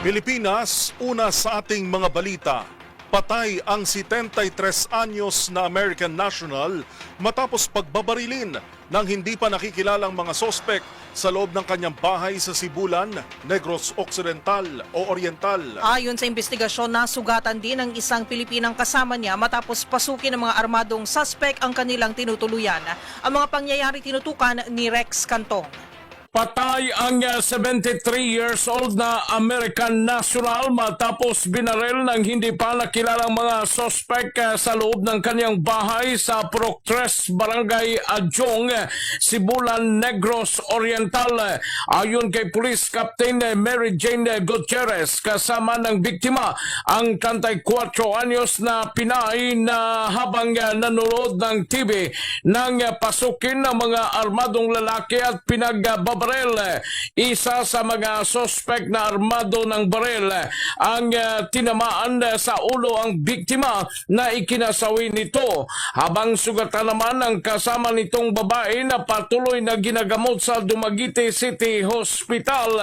Pilipinas, una sa ating mga balita. Patay ang 73 anyos na American national matapos pagbabarilin ng hindi pa nakikilalang mga sospek sa loob ng kanyang bahay sa Sibulan, Negros Occidental o Oriental. Ayon sa investigasyon, nasugatan din ang isang Pilipinang kasama niya matapos pasukin ng mga armadong suspek ang kanilang tinutuluyan. Ang mga pangyayari tinutukan ni Rex Cantong. Patay ang 73 years old na American national matapos binaril ng hindi pa nakilalang mga sospek sa loob ng kanyang bahay sa Proctres, Barangay Adjong, Sibulan, Negros Oriental. Ayon kay Police Captain Mary Jane Gutierrez, kasama ng biktima ang 34 anyos na Pinay na habang nanonood ng TV nang pasukin ng mga armadong lalaki at pinagbabaril. Isa sa mga sospek na armado ng baril ang tinamaan sa ulo ang biktima na ikinasawi nito, habang sugatan naman ang kasama nitong babae na patuloy na ginagamot sa Dumaguete City Hospital,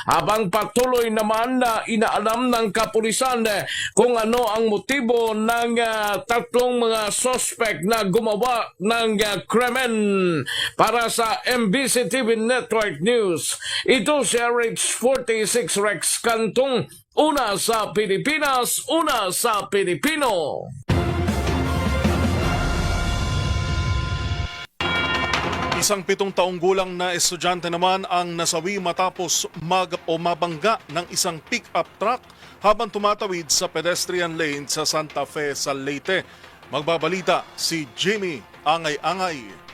habang patuloy naman na inaalam ng kapulisan kung ano ang motibo ng tatlong mga sospek na gumawa ng krimen. Para sa MBC TV Network News, ito si RH46 Rex Cantong, una sa Pilipinas, una sa Pilipino. Isang 7 taong gulang na estudyante naman ang nasawi matapos mabangga ng isang pick-up truck habang tumatawid sa pedestrian lane sa Santa Fe sa Leyte. Magbabalita si Jimmy Angay-Angay.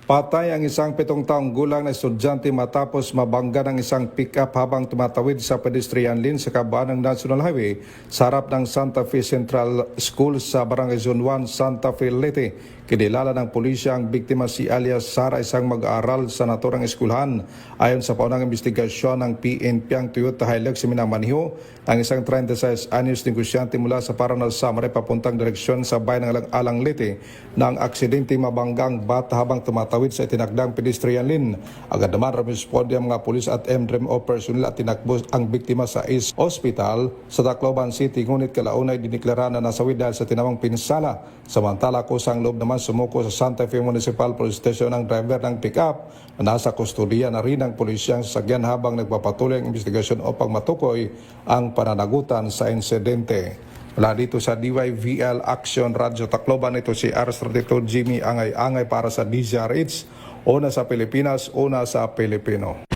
Patay ang isang 7 taong gulang na estudyante matapos mabangga ng isang pick-up habang tumatawid sa pedestrian lane sa kabaan ng National Highway sa harap ng Santa Fe Central School sa Barangay Zone 1, Santa Fe, Leyte. Kinilala ng pulisya ang biktima si alias Sara, isang mag-aaral sa naturang eskulhan. Ayon sa paunang investigasyon ng PNP, ang Toyota Hilux minamaniho ng isang 36 anyos negosyante mula sa Paranal Samar papuntang direksyon sa bayan ng Alang Leyte nang aksidente mabanggang bata habang tumatawid sa itinakdang pedestrian lane. Agad naman rumisponde ang mga pulis at MDREM o personnel at tinakbo ang biktima sa Ace Hospital sa Tacloban City, ngunit kalaunay diniklara na nasawi dahil sa tinamang pinsala. Samantala, kusang loob naman sumuko sa Santa Fe Municipal Police Station ang driver ng pick-up na nasa kustodiya na rin ng polisyang sasakyan habang nagpapatuloy ang investigasyon upang matukoy ang pananagutan sa insidente. Mula dito sa DYVL Action Radio Tacloban, ito si R32 Jimmy Angay-Angay para sa DZRH, una sa Pilipinas, una sa Pilipino.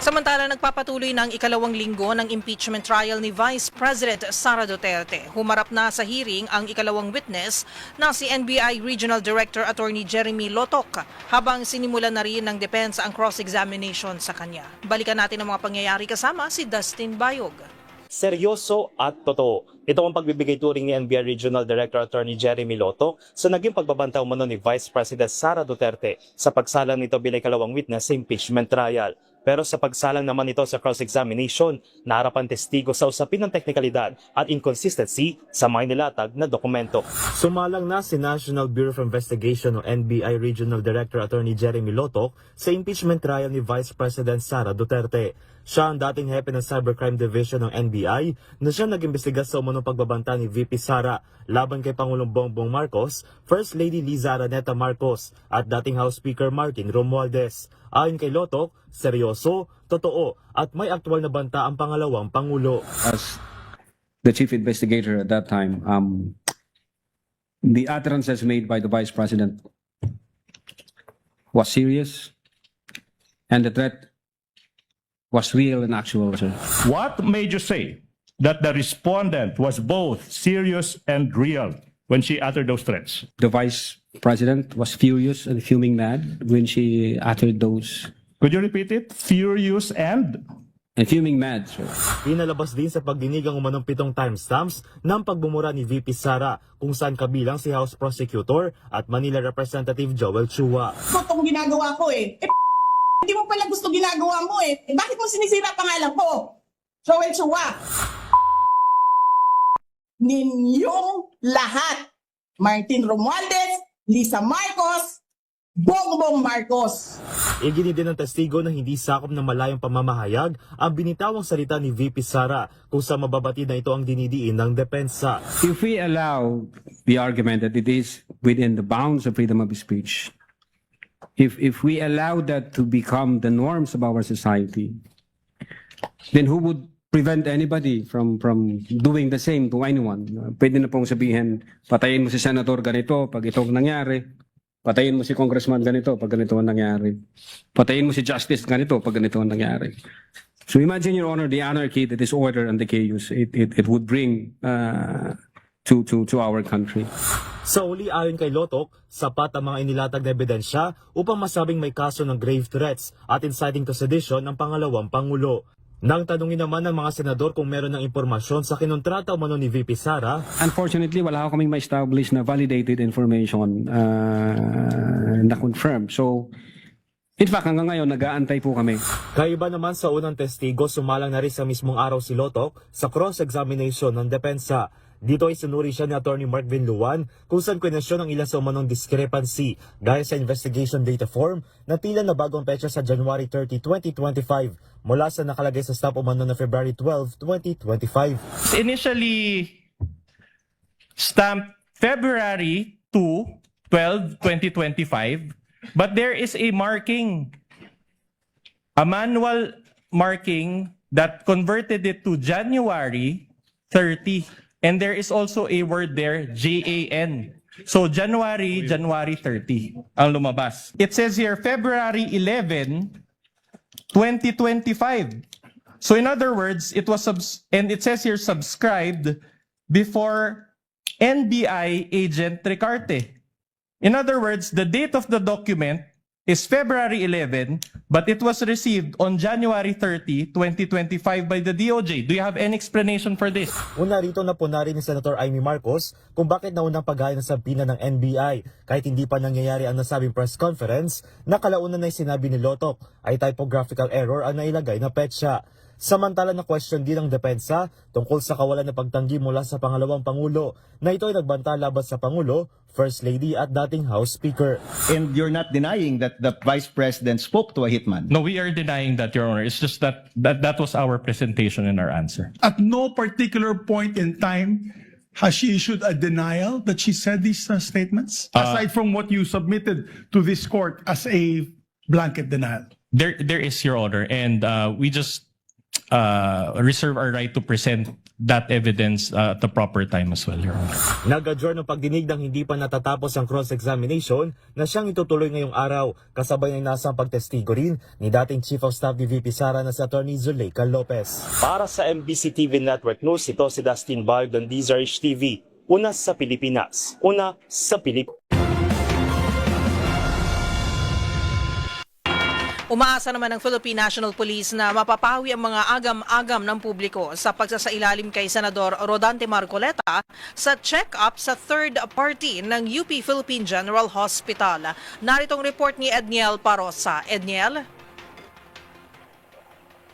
Samantala, nagpapatuloy ng ikalawang linggo ng impeachment trial ni Vice President Sara Duterte. Humarap na sa hearing ang ikalawang witness na si NBI Regional Director Attorney Jeremy Lotok, habang sinimulan na rin ng depensa ang cross-examination sa kanya. Balikan natin ang mga pangyayari kasama si Dustin Bayog. Seryoso at totoo. Ito ang pagbibigay turing ni NBI Regional Director Attorney Jeremy Lotok sa naging pagbabanta umano ni Vice President Sara Duterte sa pagsalang nito bilang ikalawang witness sa impeachment trial. Pero sa pagsalang naman ito sa cross-examination, naharapan testigo sa usapin ng teknikalidad at inconsistency sa mga nilatag na dokumento. Sumalang na si National Bureau of Investigation o NBI Regional Director Attorney Jeremy Lotok sa impeachment trial ni Vice President Sara Duterte. Siya ang dating hepe ng Cybercrime Division ng NBI na siya nag-imbestiga sa umunong pagbabanta ni VP Sara laban kay Pangulong Bongbong Marcos, First Lady Liza Araneta Marcos at dating House Speaker Martin Romualdez. Ayon kay Lotok, seryoso, totoo at may aktual na banta ang pangalawang Pangulo. As the chief investigator at that time, the utterances made by the Vice President was serious and the threat was real and actual, sir. What made you say that the respondent was both serious and real when she uttered those threats? The Vice President was furious and fuming mad when she uttered those. Could you repeat it? Furious and? And fuming mad, sir. Inalabas din sa pagdinig ang umanong 7 timestamps ng pagbumura ni VP Sara kung saan kabilang si House Prosecutor at Manila Representative Joel Chua. Itong ginagawa ko hindi mo pala gusto ginagawa mo bakit mo sinisira pangalan ko? Joel Chua. Ninyong lahat, Martin Romualdez, Lisa Marcos, Bongbong Marcos. Igini din ng testigo na hindi sakop ng malayong pamamahayag ang binitawang salita ni VP Sara kung sa mababatid na ito ang dinidiin ng depensa. If we allow the argument that it is within the bounds of freedom of speech, if we allow that to become the norms of our society, then who would prevent anybody from doing the same to anyone? Pwede na pong sabihin, patayin mo si Senator ganito pag itong nangyari. Patayin mo si Congressman ganito pag ganito ang nangyari. Patayin mo si Justice ganito pag ganito ang nangyari. So imagine, Your Honor, the anarchy, the disorder, and the chaos it would bring to our country. Sa uli, ayon kay Lotok, sapat ang mga inilatag na ebidensya upang masabing may kaso ng grave threats at inciting to sedition ng pangalawang Pangulo. Nang tanungin naman ng mga senador kung meron ng impormasyon sa kinontrata umano ni VP Sara, Unfortunately, wala kaming ma-establish na validated information na confirmed. So, in fact, hanggang ngayon, nag-aantay po kami. kaiba naman sa unang testigo, sumalang na rin sa mismong araw si Lotok sa cross-examination ng depensa. Dito ay sinuri siya ni Atty. Mark Vinluan kung saan kwenensyon ang ilang sa umanong discrepancy dahil sa investigation data form na tila na bagong petsa sa January 30, 2025 mula sa nakalagay sa stop umano na February 12, 2025. Initially stamped February 2, 12, 2025, but there is a marking, a manual marking that converted it to January 30. And there is also a word there, JAN. So January 30 ang lumabas. It says here February 11, 2025. So in other words, it was and it says here subscribed before NBI agent Ricarte. In other words, the date of the document is February 11, but it was received on January 30, 2025 by the DOJ. Do you have any explanation for this? Una rito na po na rin ni Senator Amy Marcos kung bakit naunang paghaya ng sampina ng NBI kahit hindi pa nangyayari ang nasabing press conference na kalaunan na sinabi ni Lotok ay typographical error ang nailagay na petsa. Samantala na question din ng depensa tungkol sa kawalan ng pagtanggi mula sa pangalawang Pangulo na ito ay nagbanta laban sa Pangulo, First Lady at dating House Speaker. And you're not denying that the Vice President spoke to a hitman? No, we are denying that, Your Honor. It's just that was our presentation and our answer. At no particular point in time has she issued a denial that she said these statements, aside from what you submitted to this court as a blanket denial. There is, Your Honor, and we just reserve our right to present that evidence at the proper time as well, Your Honor. Nag-adjourn ng pagdinig ng hindi pa natatapos ang cross-examination na siyang itutuloy ngayong araw kasabay ng nasang pagtestigo rin ni dating Chief of Staff ni VP Sara na si Atty. Zuleika Lopez. Para sa MBC TV Network News, ito si Dustin Barg ng DZRH TV. Una sa Pilipinas, una sa Pilipinas. Umaasa naman ng Philippine National Police na mapapawi ang mga agam-agam ng publiko sa pagsasailalim kay Senador Rodante Marcoleta sa check-up sa third party ng UP Philippine General Hospital. Naritong report ni Edniel Parosa. Edniel?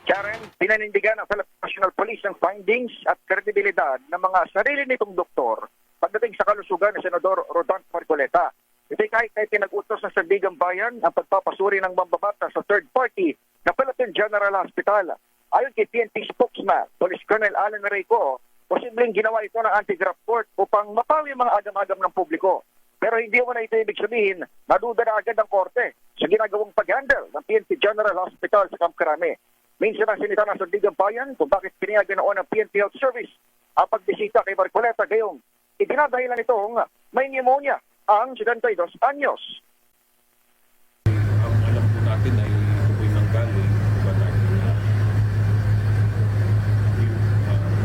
Karen, pinanindigan ng Philippine National Police ang findings at kredibilidad ng mga sarili nitong doktor pagdating sa kalusugan ni Senador Rodante Marcoleta. Ito'y kahit na pinag-utos ng Sandigang Bayan ang pagpapasuri ng mambabata sa third party ng Philippine General Hospital. Ayon kay PNP spokesman, Police Colonel Alan Reyco, posibleng ginawa ito ng anti-graft court upang mapawi ang mga agam-agam ng publiko. Pero hindi mo na ito ibig sabihin, naduda na agad ang korte sa ginagawang pag-handle ng PNP General Hospital sa Camp Crame. Minsan ang sinita ng Sandigang Bayan kung bakit pinayagan noon ng PNP Health Service ang pagbisita kay Marcoleta gayong idinadahilan itong may pneumonia ang 72 anyos. Ang alam po natin ay tukoy nanggaling sa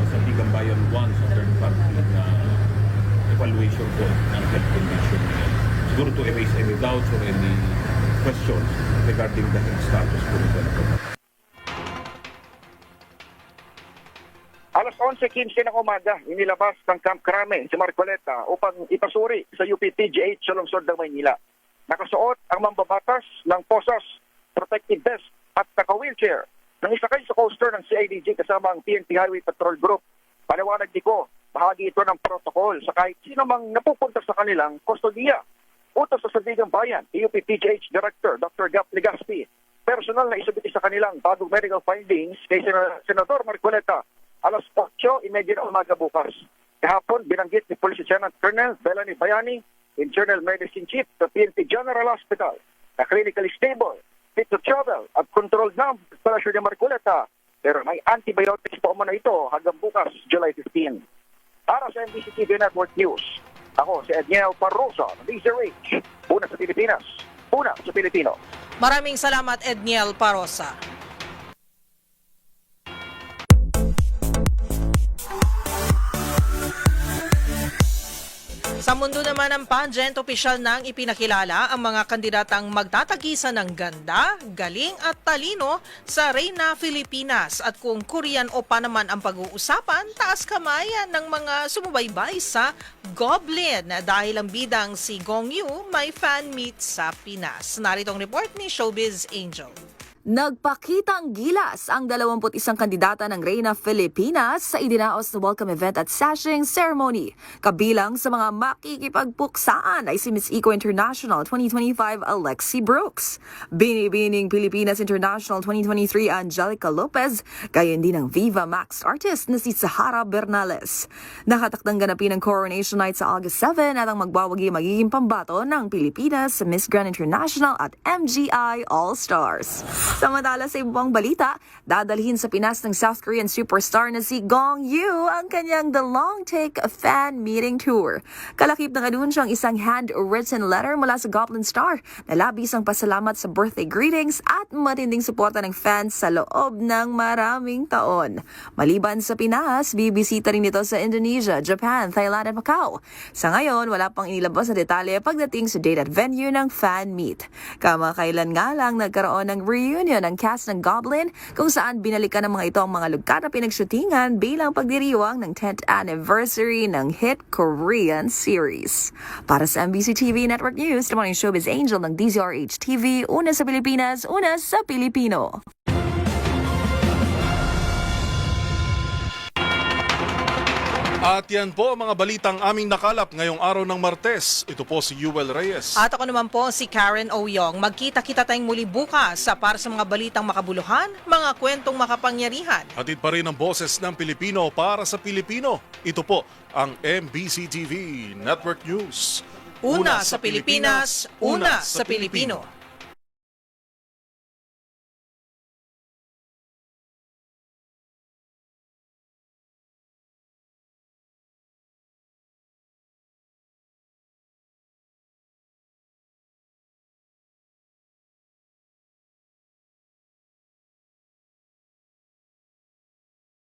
Sandigang Bayan 1 sa third party na evaluation po ng health condition niya. Siguro to erase any doubts or any questions regarding the health status po nito. Alas 11:15 ng umaga, inilabas ng Camp Crame si Marcoleta upang ipasuri sa UP-PGH sa lungsod ng Maynila. Nakasuot ang mambabatas ng posas, protective vest at naka-wheelchair. Nang isakay sa coaster ng CIDG kasama ang PNP Highway Patrol Group. Paliwanag nito, bahagi ito ng protocol sa kahit sino mang napupunta sa kanilang kustodiya. Utos sa Sandigan Bayan, PUP-PGH Director Dr. Gap Legaspi, personal na isubiti sa kanilang bagong medical findings kay Senador Marcoleta alas 8:30 ng umaga bukas. Kahapon, binanggit ni Police Lieutenant Colonel Belani Bayani, Internal Medicine Chief sa PNP General Hospital, na clinically stable, fit to travel at controlled na ang sirkulasyon ni Marcoleta, pero may antibiotics pa umano ito hanggang bukas, July 15. Para sa MBC TV Network News, ako si Edniel Parrosa ng DZRH. Una sa Pilipinas, una sa Pilipino. Maraming salamat, Edniel Parosa. Sa mundo naman ng pageant, opisyal nang ipinakilala ang mga kandidatang magtatagisan ng ganda, galing at talino sa Reyna Filipinas. At kung Korean o pa naman ang pag-uusapan, taas kamayan ng mga sumubaybay sa Goblin dahil ang bidang si Gong Yoo may fan meet sa Pinas. Narito ang report ni Showbiz Angel. Nagpakita ang gilas ang 21 kandidata ng Reyna Filipinas sa idinaos na welcome event at sashing ceremony. Kabilang sa mga makikipagpuksaan ay si Miss Eco International 2025 Alexi Brooks, Binibining Pilipinas International 2023 Angelica Lopez, gayon din ang Viva Max artist na si Sahara Bernales. Nakatakdang ganapin ang Coronation Night sa August 7 at ang magwawagi magiging pambato ng Pilipinas sa Miss Grand International at MGI All-Stars. Samantala sa ibang balita, dadalhin sa Pinas ng South Korean superstar na si Gong Yoo ang kanyang The Long Take Fan Meeting Tour. Kalakip na kanunsyo ang isang handwritten letter mula sa Goblin Star na labis ang pasalamat sa birthday greetings at matinding suporta ng fans sa loob ng maraming taon. Maliban sa Pinas, bibisita rin ito sa Indonesia, Japan, Thailand at Macau. Sa ngayon, wala pang inilabas na detalye pagdating sa date at venue ng fan meet. Kamakailan nga lang nagkaroon ng reunion ang cast ng Goblin kung saan binalikan ng mga ito ang mga lugar na pinagshootingan bilang pagdiriwang ng 10th anniversary ng hit Korean series. Para sa MBC TV Network News, naman yung Showbiz Angel ng DZRH TV, una sa Pilipinas, una sa Pilipino. At yan po ang mga balitang aming nakalap ngayong araw ng Martes. Ito po si Yuel Reyes. At ako naman po si Karen Oyong. Magkita-kita tayong muli bukas para sa mga balitang makabuluhan, mga kwentong makapangyarihan. Hatid pa rin ang boses ng Pilipino para sa Pilipino. Ito po ang MBC TV Network News. Una sa Pilipinas, una sa Pilipino.